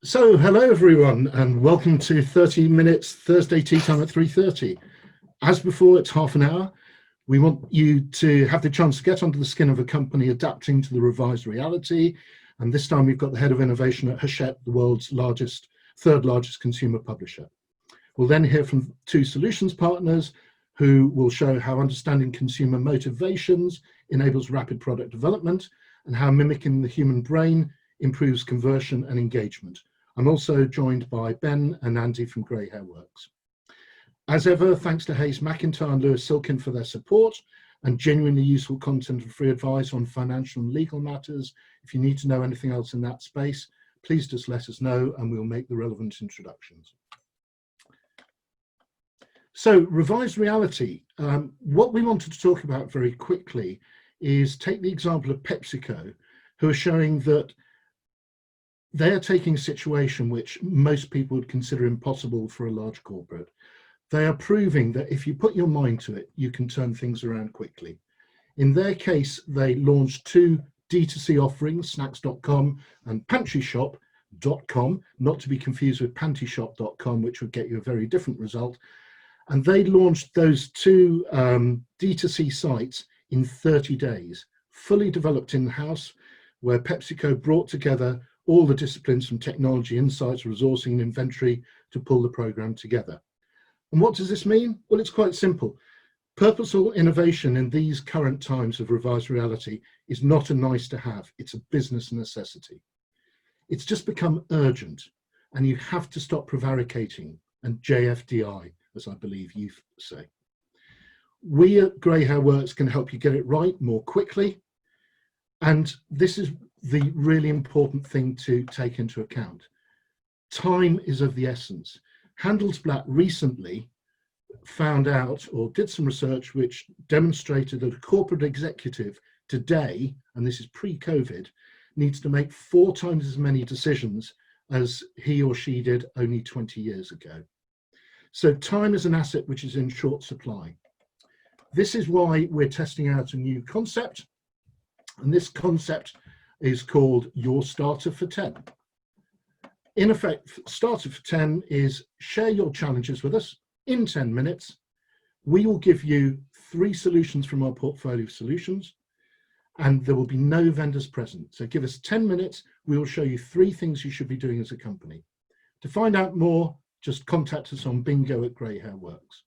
Hello everyone, and welcome to 30 Minutes Thursday Tea Time at 3:30. As before, it's half an hour. We want you to have the chance to get under the skin of a company adapting to the revised reality. And this time we've got the head of innovation at Hachette, the world's third largest consumer publisher. We'll then hear from two solutions partners who will show how understanding consumer motivations enables rapid product development and how mimicking the human brain improves conversion and engagement. I'm also joined by Ben and Andy from Grey Hair Works. As ever, thanks to Hayes McIntyre and Lewis Silkin for their support and genuinely useful content and free advice on financial and legal matters. If you need to know anything else in that space, please just let us know and we'll make the relevant introductions. So, revised reality. What we wanted to talk about very quickly is take the example of PepsiCo, who are showing that they are taking a situation which most people would consider impossible for a large corporate. They are proving that if you put your mind to it, you can turn things around quickly. In their case, they launched two D2C offerings, snacks.com and pantryshop.com, not to be confused with pantyshop.com, which would get you a very different result. And they launched those two D2C sites in 30 days, fully developed in-house, where PepsiCo brought together all the disciplines from technology, insights, resourcing, and inventory to pull the program together. And what does this mean? Well, it's quite simple. Purposeful innovation in these current times of revised reality is not a nice to have, it's a business necessity. It's just become urgent, and you have to stop prevaricating and JFDI, as I believe you say. We at Grey Hair Works can help you get it right more quickly, and this is the really important thing to take into account. Time is of the essence. Handelsblatt recently found out or did some research which demonstrated that a corporate executive today, and this is pre-COVID, needs to make 4 times as many decisions as he or she did only 20 years ago. So time is an asset which is in short supply. This is why we're testing out a new concept, and this concept is called Your Starter for 10. In effect, Starter for 10 is share your challenges with us in 10 minutes. We will give you 3 solutions from our portfolio of solutions, and there will be no vendors present. So give us 10 minutes, we will show you 3 things you should be doing as a company. To find out more, just contact us on bingo at Grey Hair Works.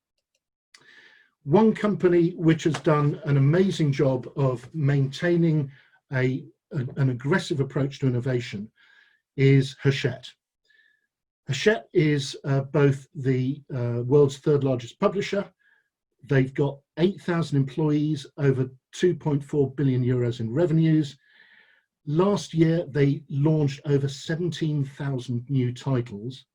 One company which has done an amazing job of maintaining an aggressive approach to innovation is Hachette. Hachette is both the world's 3rd largest publisher. They've got 8,000 employees, over 2.4 billion euros in revenues. Last year, they launched over 17,000 new titles,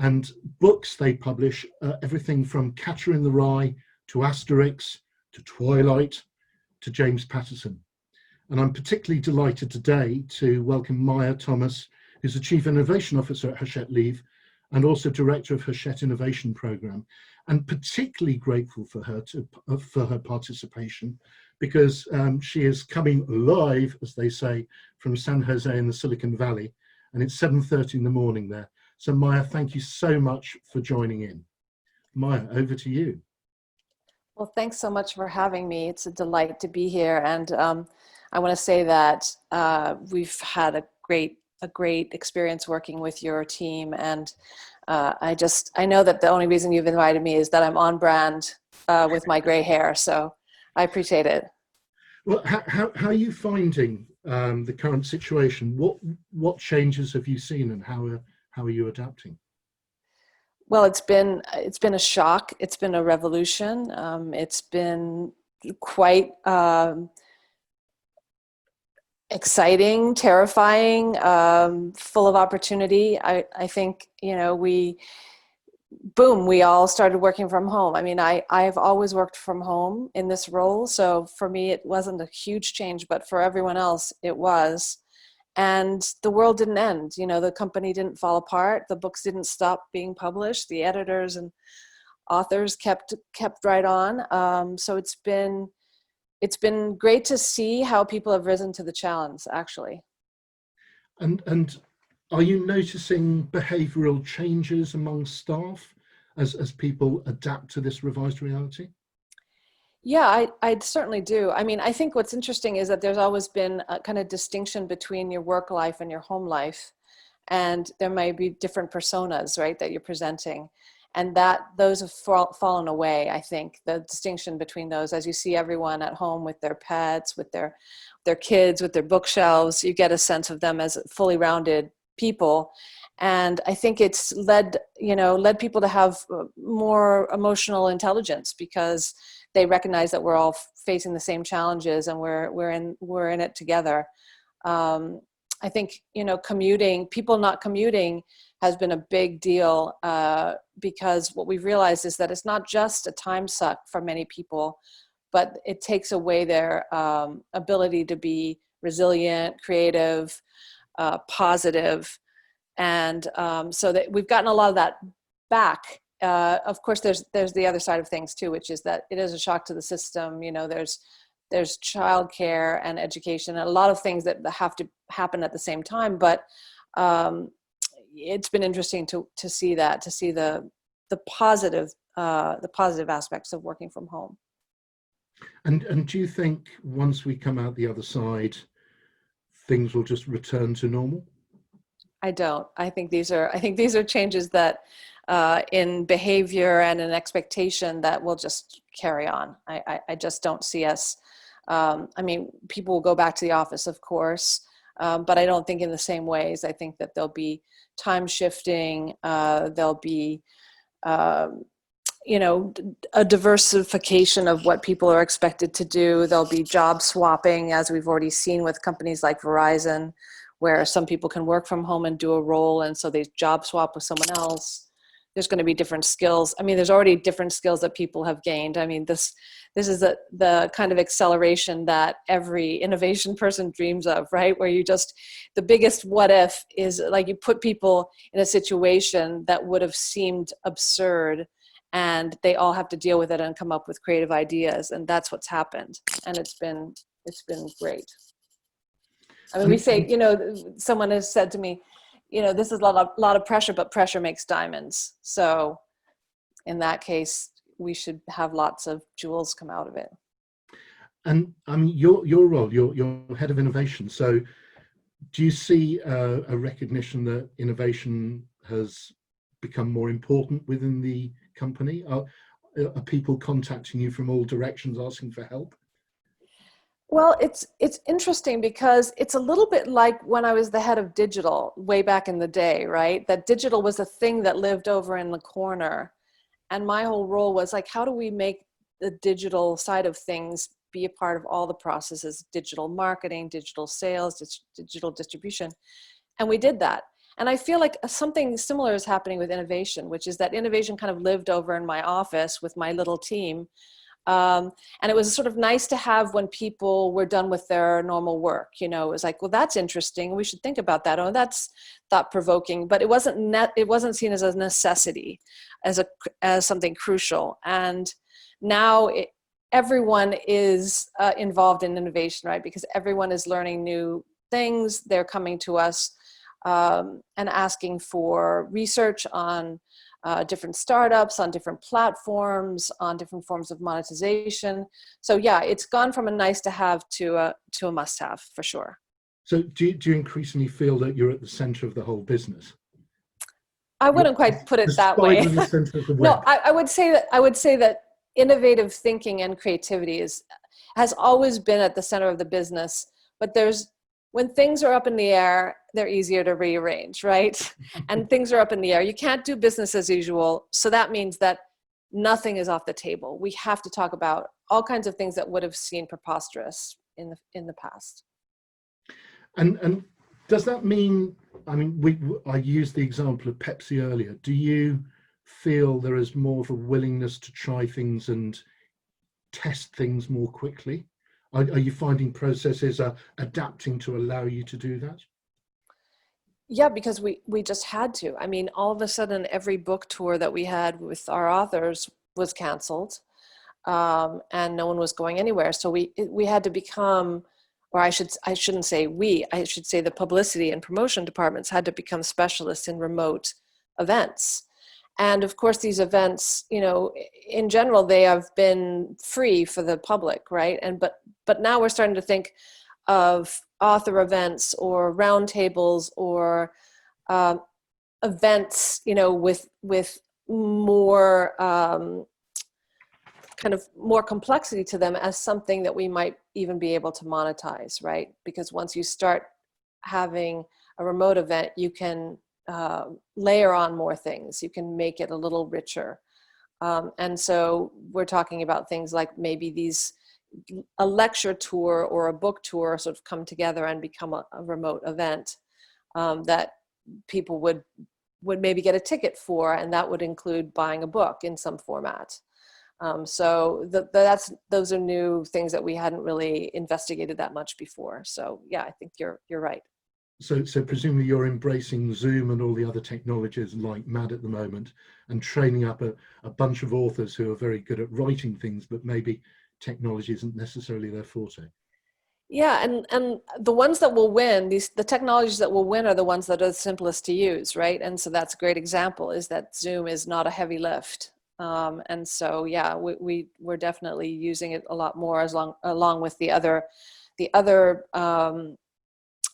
and books they publish everything from Catcher in the Rye to Asterix to Twilight to James Patterson. And I'm particularly delighted today to welcome Maja Thomas, who's the Chief Innovation Officer at Hachette Livre and also Director of Hachette Innovation Programme, and particularly grateful for her participation because she is coming live, as they say, from San Jose in the Silicon Valley, and it's 7:30 in the morning there. So Maja, thank you so much for joining in. Maja, over to you. Well, thanks so much for having me. It's a delight to be here, and I want to say that we've had a great experience working with your team, and I know that the only reason you've invited me is that I'm on brand with my gray hair, so I appreciate it. Well, how are you finding the current situation? What changes have you seen, and how are you adapting? Well, it's been a shock. It's been a revolution. It's been quite exciting, terrifying, full of opportunity. I think, we all started working from home. I mean, I've always worked from home in this role. So for me, it wasn't a huge change, but for everyone else, it was. And the world didn't end. The company didn't fall apart. The books didn't stop being published. The editors and authors kept right on. So it's been great to see how people have risen to the challenge, actually. And Are you noticing behavioural changes among staff as people adapt to this revised reality? Yeah, I certainly do. I mean, I think what's interesting is that there's always been a kind of distinction between your work life and your home life. And there may be different personas, right, that you're presenting. And that those have fallen away, I think, the distinction between those. As you see everyone at home with their pets, with their kids, with their bookshelves, you get a sense of them as fully rounded people. And I think it's led people to have more emotional intelligence, because they recognize that we're all facing the same challenges, and we're in it together. I think, people not commuting has been a big deal, because what we've realized is that it's not just a time suck for many people, but it takes away their ability to be resilient, creative, positive. And so that we've gotten a lot of that back. Of course, there's the other side of things too, which is that it is a shock to the system. There's childcare and education and a lot of things that have to happen at the same time. But it's been interesting to see the positive aspects of working from home. And do you think once we come out the other side, things will just return to normal? I don't. I think these are changes that in behavior and in expectation that will just carry on. I just don't see us. I mean, people will go back to the office, of course, but I don't think in the same ways. I think that there'll be time shifting. There'll be, a diversification of what people are expected to do. There'll be job swapping, as we've already seen with companies like Verizon, where some people can work from home and do a role, and so they job swap with someone else. There's going to be different skills. I mean, there's already different skills that people have gained. I mean, this is the kind of acceleration that every innovation person dreams of, right? Where the biggest what if is like you put people in a situation that would have seemed absurd, and they all have to deal with it and come up with creative ideas. And that's what's happened. And it's been great. I mean, we say, someone has said to me, this is a lot of pressure, but pressure makes diamonds. So in that case, we should have lots of jewels come out of it. And I mean, your role, you're head of innovation. So do you see a recognition that innovation has become more important within the company? Are people contacting you from all directions asking for help? Well, it's interesting because it's a little bit like when I was the head of digital way back in the day, right? That digital was a thing that lived over in the corner. And my whole role was like, how do we make the digital side of things be a part of all the processes, digital marketing, digital sales, digital distribution? And we did that. And I feel like something similar is happening with innovation, which is that innovation kind of lived over in my office with my little team. And it was sort of nice to have when people were done with their normal work. It was like, well, that's interesting. We should think about that. Oh, that's thought-provoking. But it wasn't seen as a necessity, as something crucial. And now everyone is involved in innovation, right? Because everyone is learning new things. They're coming to us and asking for research on different startups, on different platforms, on different forms of monetization. So yeah, it's gone from a nice to have to a must have for sure. So do you increasingly feel that you're at the center of the whole business? I wouldn't quite put it that way. The center of the web. No, I would say that innovative thinking and creativity has always been at the center of the business, but when things are up in the air, they're easier to rearrange, right? And things are up in the air. You can't do business as usual. So that means that nothing is off the table. We have to talk about all kinds of things that would have seemed preposterous in the past. And does that mean, I mean, I used the example of Pepsi earlier. Do you feel there is more of a willingness to try things and test things more quickly? Are you finding processes are adapting to allow you to do that? Yeah, because we just had to. I mean, all of a sudden, every book tour that we had with our authors was canceled, and no one was going anywhere. So we had to become or I shouldn't say I should say the publicity and promotion departments had to become specialists in remote events. And of course, these events, in general, they have been free for the public, right? But now we're starting to think of author events or roundtables or events, with more kind of more complexity to them as something that we might even be able to monetize, right? Because once you start having a remote event, you can layer on more things. You can make it a little richer. And so we're talking about things like maybe a lecture tour or a book tour sort of come together and become a remote event that people would maybe get a ticket for, and that would include buying a book in some format. So those are new things that we hadn't really investigated that much before. So yeah, I think you're right. So presumably you're embracing Zoom and all the other technologies like mad at the moment, and training up a bunch of authors who are very good at writing things, but maybe technology isn't necessarily their forte. Yeah, and the ones that will win, the technologies that will win are the ones that are the simplest to use, right? And so that's a great example, is that Zoom is not a heavy lift. And so, yeah, we're definitely using it a lot more along with the other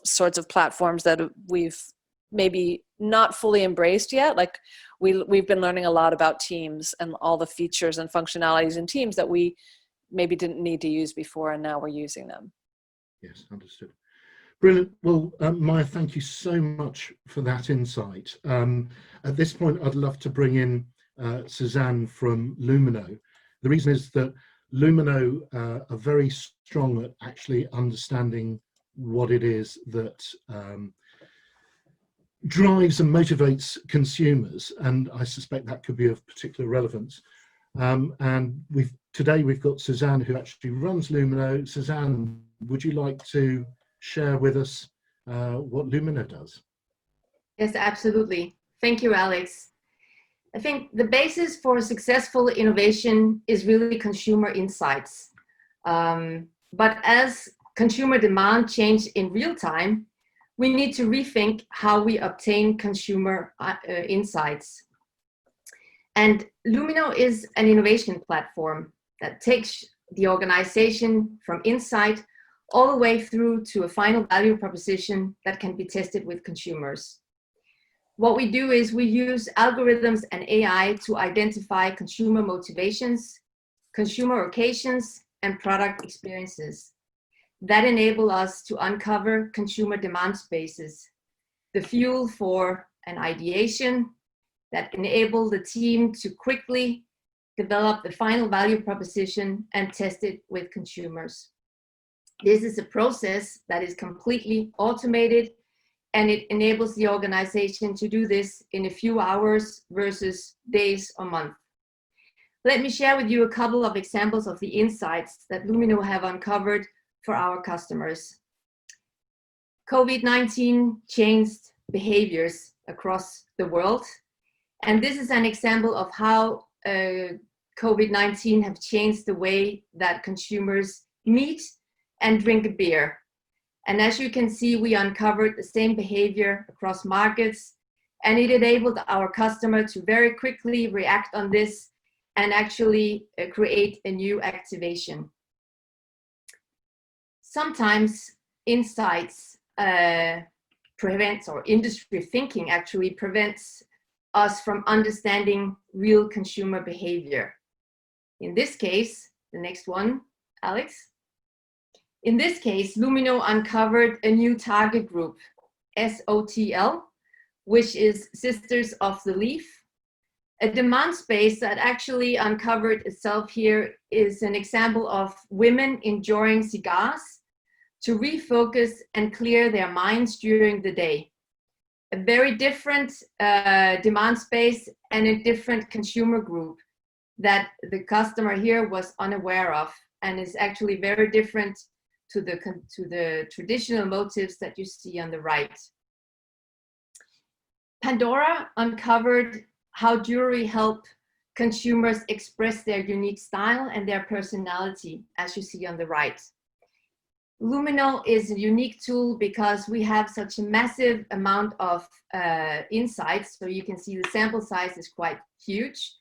sorts of platforms that we've maybe not fully embraced yet. Like we've been learning a lot about Teams and all the features and functionalities in Teams that we maybe didn't need to use before, and now we're using them. Yes, understood. Brilliant. Well, Maja, thank you so much for that insight. At this point, I'd love to bring in Suzanne from Lumino. The reason is that Lumino are very strong at actually understanding what it is that drives and motivates consumers, and I suspect that could be of particular relevance. And today we've got Suzanne, who actually runs Lumino. Suzanne, would you like to share with us what Lumino does? Yes, absolutely. Thank you, Alex. I think the basis for successful innovation is really consumer insights. But as consumer demand changes in real time, we need to rethink how we obtain consumer insights. And Lumino is an innovation platform that takes the organization from insight all the way through to a final value proposition that can be tested with consumers. What we do is we use algorithms and AI to identify consumer motivations, consumer occasions, and product experiences that enable us to uncover consumer demand spaces, the fuel for an ideation that enable the team to quickly develop the final value proposition and test it with consumers. This is a process that is completely automated, and it enables the organization to do this in a few hours versus days or months. Let me share with you a couple of examples of the insights that Lumino have uncovered for our customers. COVID-19 changed behaviors across the world, and this is an example of how COVID-19 have changed the way that consumers meet and drink a beer. And as you can see, we uncovered the same behavior across markets, and it enabled our customer to very quickly react on this and actually create a new activation. Sometimes insights prevents, or industry thinking actually prevents us from understanding real consumer behavior. In this case, the next one, Alex. In this case, Lumino uncovered a new target group, SOTL, which is Sisters of the Leaf. A demand space that actually uncovered itself here is an example of women enjoying cigars to refocus and clear their minds during the day. A very different demand space and a different consumer group that the customer here was unaware of, and is actually very different to the traditional motives that you see on the right. Pandora uncovered how jewelry helped consumers express their unique style and their personality, as you see on the right. Lumino is a unique tool because we have such a massive amount of insights. So you can see the sample size is quite huge.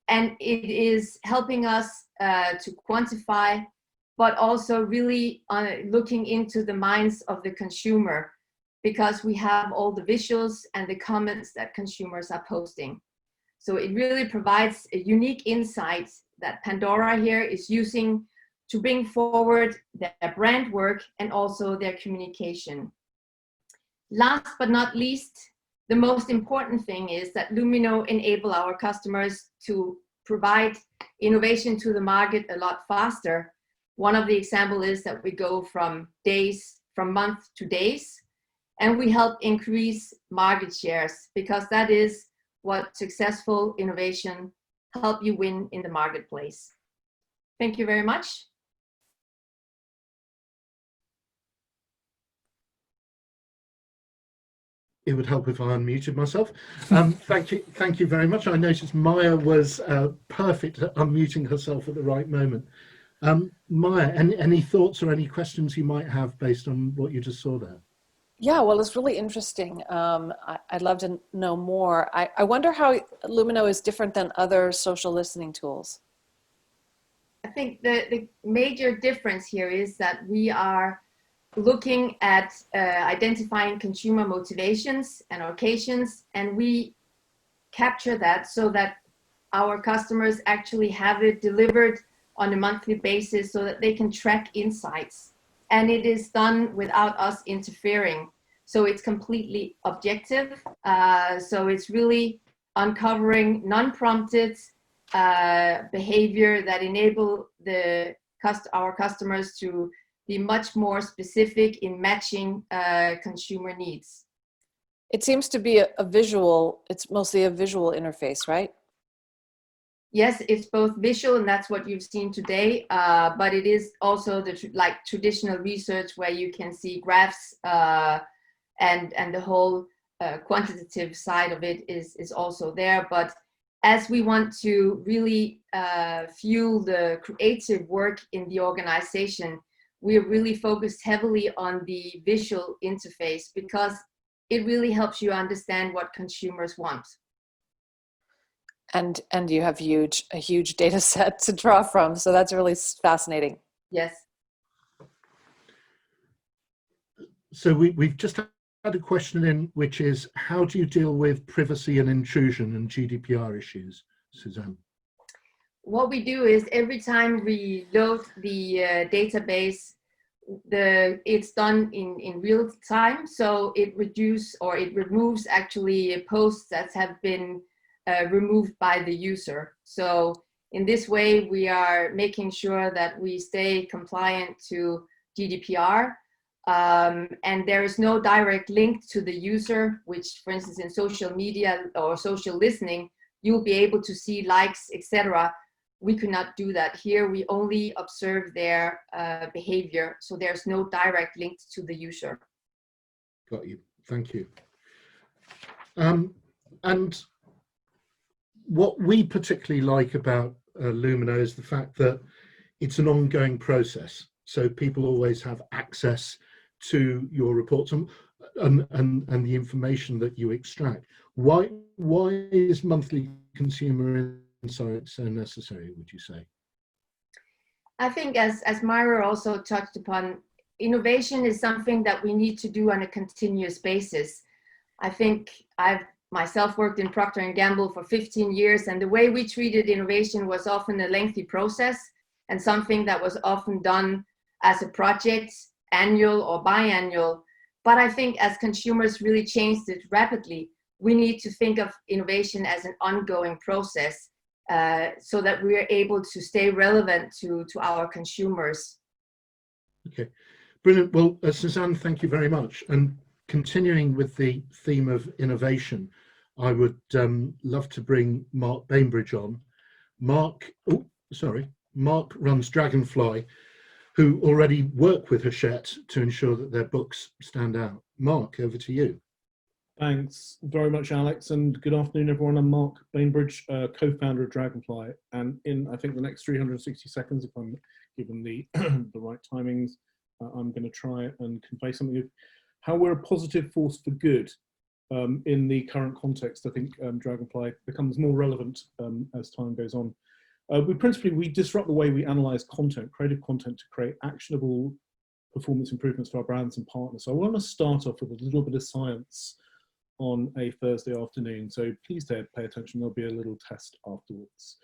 And it is helping us to quantify, but also really looking into the minds of the consumer, because we have all the visuals and the comments that consumers are posting. So it really provides a unique insight that Pandora here is using to bring forward their brand work and also their communication. Last but not least, the most important thing is that Lumino enable our customers to provide innovation to the market a lot faster. One of the examples is that we go from month to days, and we help increase market shares, because that is what successful innovation help you win in the marketplace. Thank you very much. It would help if I unmuted myself. Thank you very much. I noticed Maja was perfect at unmuting herself at the right moment. Maja, any thoughts or any questions you might have based on what you just saw there? Yeah, well, it's really interesting. I'd love to know more. I wonder how Lumino is different than other social listening tools. I think the major difference here is that we are looking at identifying consumer motivations and occasions, and we capture that so that our customers actually have it delivered on a monthly basis so that they can track insights. And it is done without us interfering. So it's completely objective. So it's really uncovering non-prompted behavior that enable our customers to be much more specific in matching consumer needs. It seems to be a visual, it's mostly a visual interface, right? Yes, it's both visual, and that's what you've seen today, but it is also like traditional research where you can see graphs and the whole quantitative side of it is also there. But as we want to really fuel the creative work in the organization, we are really focused heavily on the visual interface, because it really helps you understand what consumers want. And you have a huge data set to draw from, so that's really fascinating. Yes. So we've just had a question in, which is, how do you deal with privacy and intrusion and GDPR issues, Suzanne? What we do is every time we load the database, it's done in real time, so it removes actually posts that have been removed by the user. So in this way, we are making sure that we stay compliant to GDPR, and there is no direct link to the user, which, for instance, in social media or social listening, you'll be able to see likes, etc. We cannot do that here. We only observe their behavior, so there's no direct link to the user. Got you. Thank you. And what we particularly like about Lumino is the fact that it's an ongoing process. So people always have access to your reports and the information that you extract. Why is monthly consumer insight so necessary, would you say? I think as Myra also touched upon, innovation is something that we need to do on a continuous basis. I think I've myself worked in Procter & Gamble for 15 years, and the way we treated innovation was often a lengthy process and something that was often done as a project, annual or biannual. But I think as consumers really changed it rapidly, we need to think of innovation as an ongoing process, so that we are able to stay relevant to our consumers. Okay, brilliant. Well, Suzanne, thank you very much. And continuing with the theme of innovation, I would love to bring Mark Bainbridge on. Mark runs Dragonfly, who already work with Hachette to ensure that their books stand out. Mark, over to you. Thanks very much, Alex, and good afternoon, everyone. I'm Mark Bainbridge, co-founder of Dragonfly, and in, I think, the next 360 seconds, if I'm given the the right timings, I'm going to try and convey something of how we're a positive force for good in the current context. I think Dragonfly becomes more relevant as time goes on. We disrupt the way we analyze content, creative content, to create actionable performance improvements for our brands and partners. So I want to start off with a little bit of science on a Thursday afternoon. So please pay attention. There'll be a little test afterwards.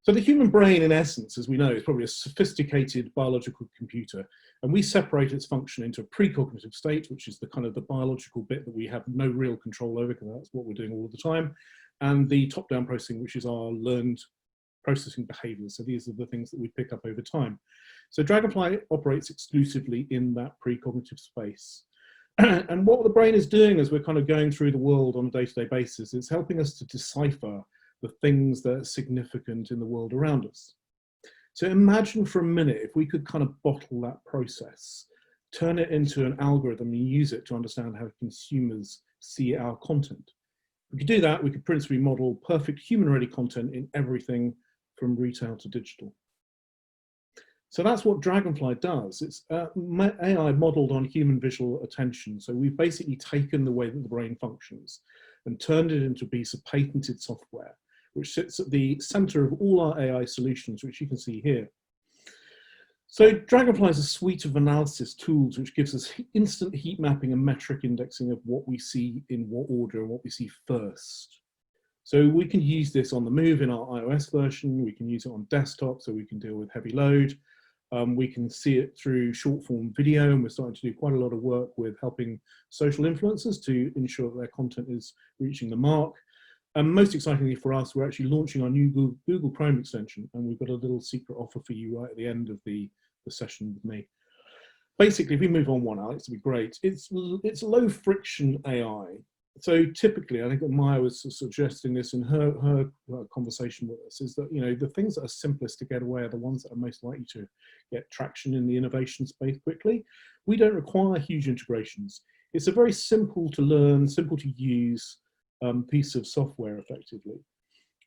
So the human brain, in essence, as we know, is probably a sophisticated biological computer, and we separate its function into a precognitive state, which is the kind of the biological bit that we have no real control over, because that's what we're doing all the time, and the top-down processing, which is our learned processing behaviors. So these are the things that we pick up over time. So Dragonfly operates exclusively in that precognitive space. And what the brain is doing as we're kind of going through the world on a day-to-day basis, it's helping us to decipher the things that are significant in the world around us. So imagine for a minute if we could kind of bottle that process, turn it into an algorithm and use it to understand how consumers see our content. If we could do that, we could principally model perfect human-ready content in everything from retail to digital. So that's what Dragonfly does. It's AI modeled on human visual attention. So we've basically taken the way that the brain functions and turned it into a piece of patented software, which sits at the center of all our AI solutions, which you can see here. So Dragonfly is a suite of analysis tools which gives us instant heat mapping and metric indexing of what we see in what order and what we see first. So we can use this on the move in our iOS version, we can use it on desktop so we can deal with heavy load. We can see it through short form video, and we're starting to do quite a lot of work with helping social influencers to ensure that their content is reaching the mark. And most excitingly for us, we're actually launching our new Google Chrome extension, and we've got a little secret offer for you right at the end of the session with me. Basically, if we move on one, Alex, it'd be great. It's low friction AI. So typically, I think that Maja was suggesting this in her conversation with us, is that, you know, the things that are simplest to get away are the ones that are most likely to get traction in the innovation space quickly. We don't require huge integrations. It's a very simple to learn, simple to use piece of software effectively.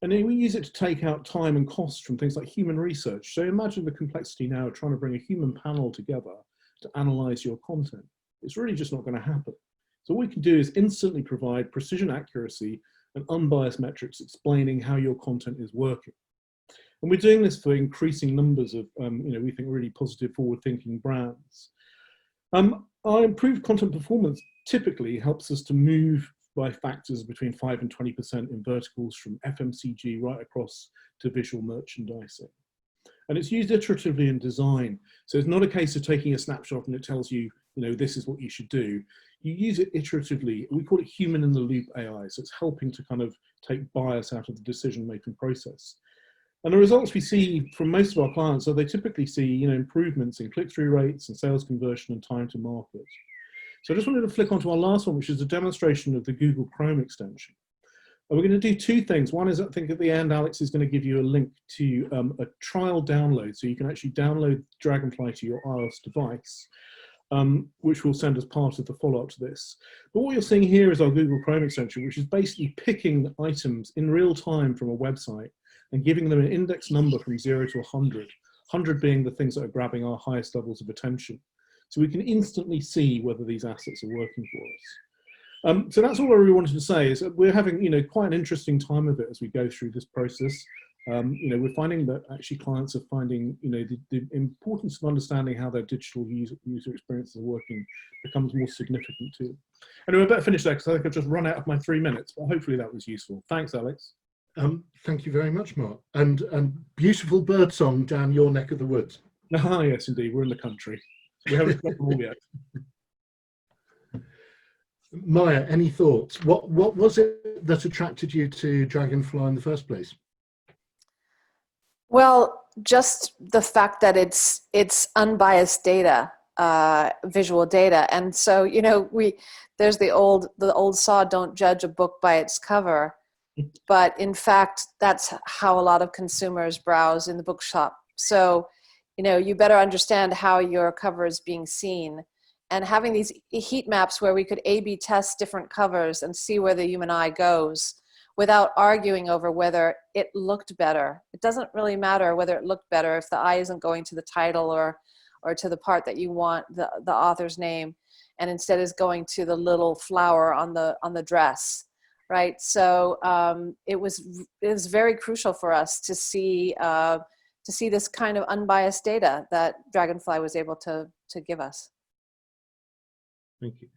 And then we use it to take out time and cost from things like human research. So imagine the complexity now of trying to bring a human panel together to analyze your content. It's really just not going to happen. So what we can do is instantly provide precision accuracy and unbiased metrics explaining how your content is working. And we're doing this for increasing numbers of, we think really positive forward-thinking brands. Our improved content performance typically helps us to move by factors between 5 and 20% in verticals from FMCG right across to visual merchandising. And it's used iteratively in design. So it's not a case of taking a snapshot and it tells you, this is what you should do. You use it iteratively. We call it human in the loop AI. So it's helping to kind of take bias out of the decision-making process. And the results we see from most of our clients are they typically see, improvements in click-through rates and sales conversion and time to market. So I just wanted to flick onto our last one, which is a demonstration of the Google Chrome extension. And we're going to do two things. One is, I think at the end, Alex is going to give you a link to a trial download. So you can actually download Dragonfly to your iOS device, which we'll send as part of the follow-up to this. But what you're seeing here is our Google Chrome extension, which is basically picking items in real time from a website and giving them an index number from 0 to 100, 100 being the things that are grabbing our highest levels of attention. So we can instantly see whether these assets are working for us. So that's all I really wanted to say, is that we're having, quite an interesting time of it as we go through this process. We're finding that actually clients are finding, the importance of understanding how their digital user experiences are working becomes more significant too. Anyway, I better finish there because I think I've just run out of my 3 minutes, but hopefully that was useful. Thanks, Alex. Thank you very much, Mark. And beautiful birdsong down your neck of the woods. Ah, yes, indeed. We're in the country. We haven't got them all yet. Maja, any thoughts? What was it that attracted you to Dragonfly in the first place? Well, just the fact that it's unbiased data, visual data, and so there's the old saw, don't judge a book by its cover, but in fact that's how a lot of consumers browse in the bookshop. So you better understand how your cover is being seen. And having these heat maps where we could A/B test different covers and see where the human eye goes without arguing over whether it looked better. It doesn't really matter whether it looked better if the eye isn't going to the title or or to the part that you want the author's name, and instead is going to the little flower on the dress, right? So it was very crucial for us to see this kind of unbiased data that Dragonfly was able to give us. Thank you.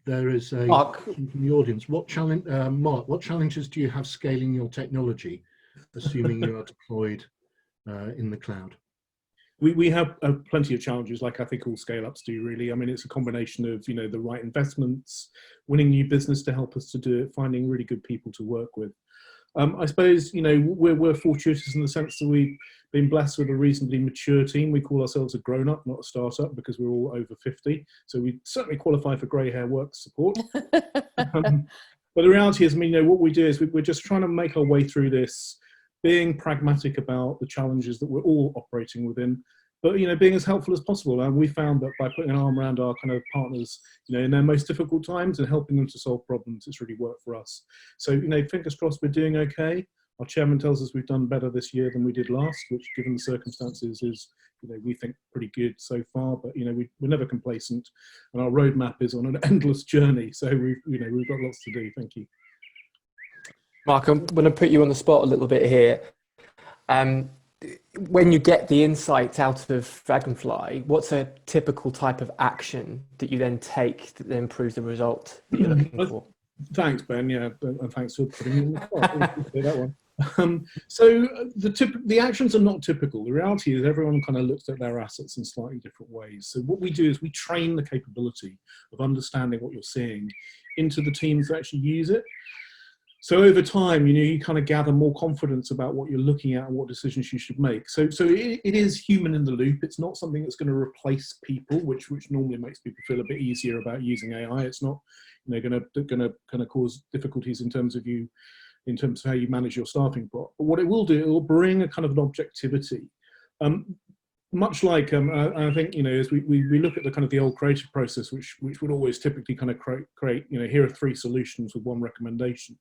There is a Mark. question from the audience. What challenge, Mark? What challenges do you have scaling your technology, assuming you are deployed in the cloud? We have plenty of challenges, like I think all scale-ups do, really. I mean, it's a combination of, the right investments, winning new business to help us to do it, finding really good people to work with. I suppose, we're fortuitous in the sense that we've been blessed with a reasonably mature team. We call ourselves a grown-up, not a startup, because we're all over 50. So we certainly qualify for grey hair work support. But the reality is, what we do is we're just trying to make our way through this, being pragmatic about the challenges that we're all operating within, but being as helpful as possible. And we found that by putting an arm around our kind of partners, in their most difficult times and helping them to solve problems, it's really worked for us. So fingers crossed we're doing okay. Our chairman tells us we've done better this year than we did last, which, given the circumstances, is we think pretty good so far. But we're never complacent, and our roadmap is on an endless journey. So we've got lots to do. Thank you. Mark, I'm going to put you on the spot a little bit here. When you get the insights out of Dragonfly, what's a typical type of action that you then take that then improves the result that you're looking for? Thanks, Ben. Yeah, and thanks for putting me on the spot. I appreciate that one. So the actions are not typical. The reality is everyone kind of looks at their assets in slightly different ways. So what we do is we train the capability of understanding what you're seeing into the teams that actually use it. So over time, you kind of gather more confidence about what you're looking at and what decisions you should make. So it is human in the loop. It's not something that's going to replace people, which normally makes people feel a bit easier about using AI. It's not going to kind of cause difficulties in terms of how you manage your staffing pot. But what it will do, it will bring a kind of an objectivity. Much like I think as we look at the kind of the old creative process, which would always typically kind of create here are 3 solutions with 1 recommendation.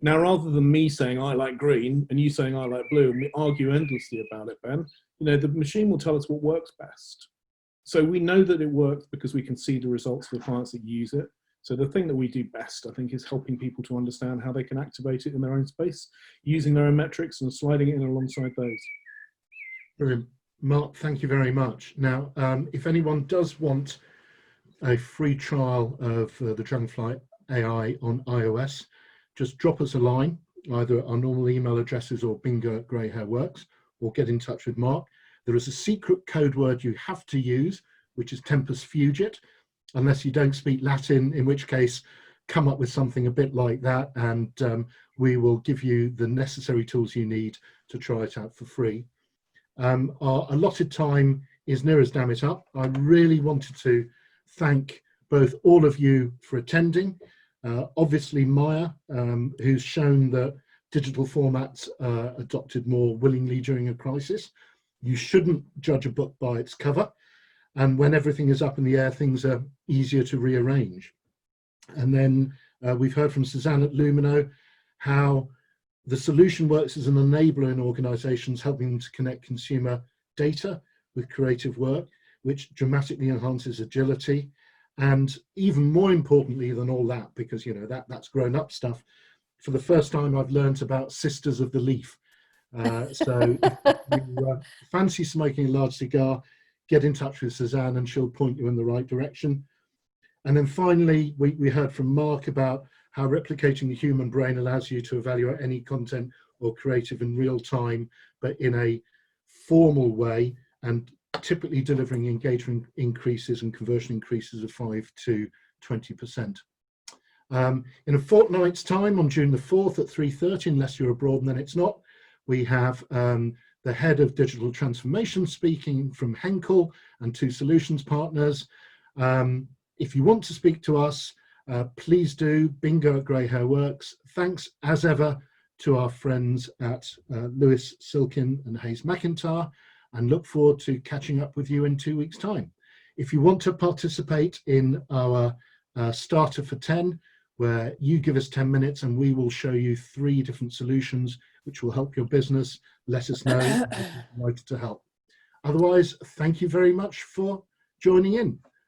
Now, rather than me saying I like green and you saying I like blue, and we argue endlessly about it, Ben, the machine will tell us what works best. So we know that it works because we can see the results for the clients that use it. So the thing that we do best, I think, is helping people to understand how they can activate it in their own space, using their own metrics and sliding it in alongside those. Brilliant. Mark, thank you very much. Now, if anyone does want a free trial of the Dragonfly AI on iOS, just drop us a line, either at our normal email addresses or bingo@greyhairworks, or get in touch with Mark. There is a secret code word you have to use, which is Tempus Fugit, unless you don't speak Latin, in which case come up with something a bit like that, and we will give you the necessary tools you need to try it out for free. Our allotted time is near as damn it up. I really wanted to thank both all of you for attending. Obviously Maja, who's shown that digital formats are adopted more willingly during a crisis. You shouldn't judge a book by its cover, and when everything is up in the air, things are easier to rearrange. And then we've heard from Suzanne at Lumino how the solution works as an enabler in organizations, helping them to connect consumer data with creative work, which dramatically enhances agility. And even more importantly than all that, because that's grown up stuff, for the first time I've learned about Sisters of the Leaf. So if you fancy smoking a large cigar, get in touch with Suzanne and she'll point you in the right direction. And then finally, we heard from Mark about how replicating the human brain allows you to evaluate any content or creative in real time, but in a formal way, and typically delivering engagement increases and conversion increases of 5 to 20%. In a fortnight's time, on June the 4th at 3:30, unless you're abroad and then it's not, we have the head of digital transformation speaking from Henkel and 2 solutions partners. If you want to speak to us, please do, bingo@greyhairworks. Thanks as ever to our friends at Lewis Silkin and Hayes McIntyre, and look forward to catching up with you in 2 weeks' time. If you want to participate in our Starter for 10, where you give us 10 minutes and we will show you 3 different solutions which will help your business, let us know. We're delighted to help. Otherwise, thank you very much for joining in.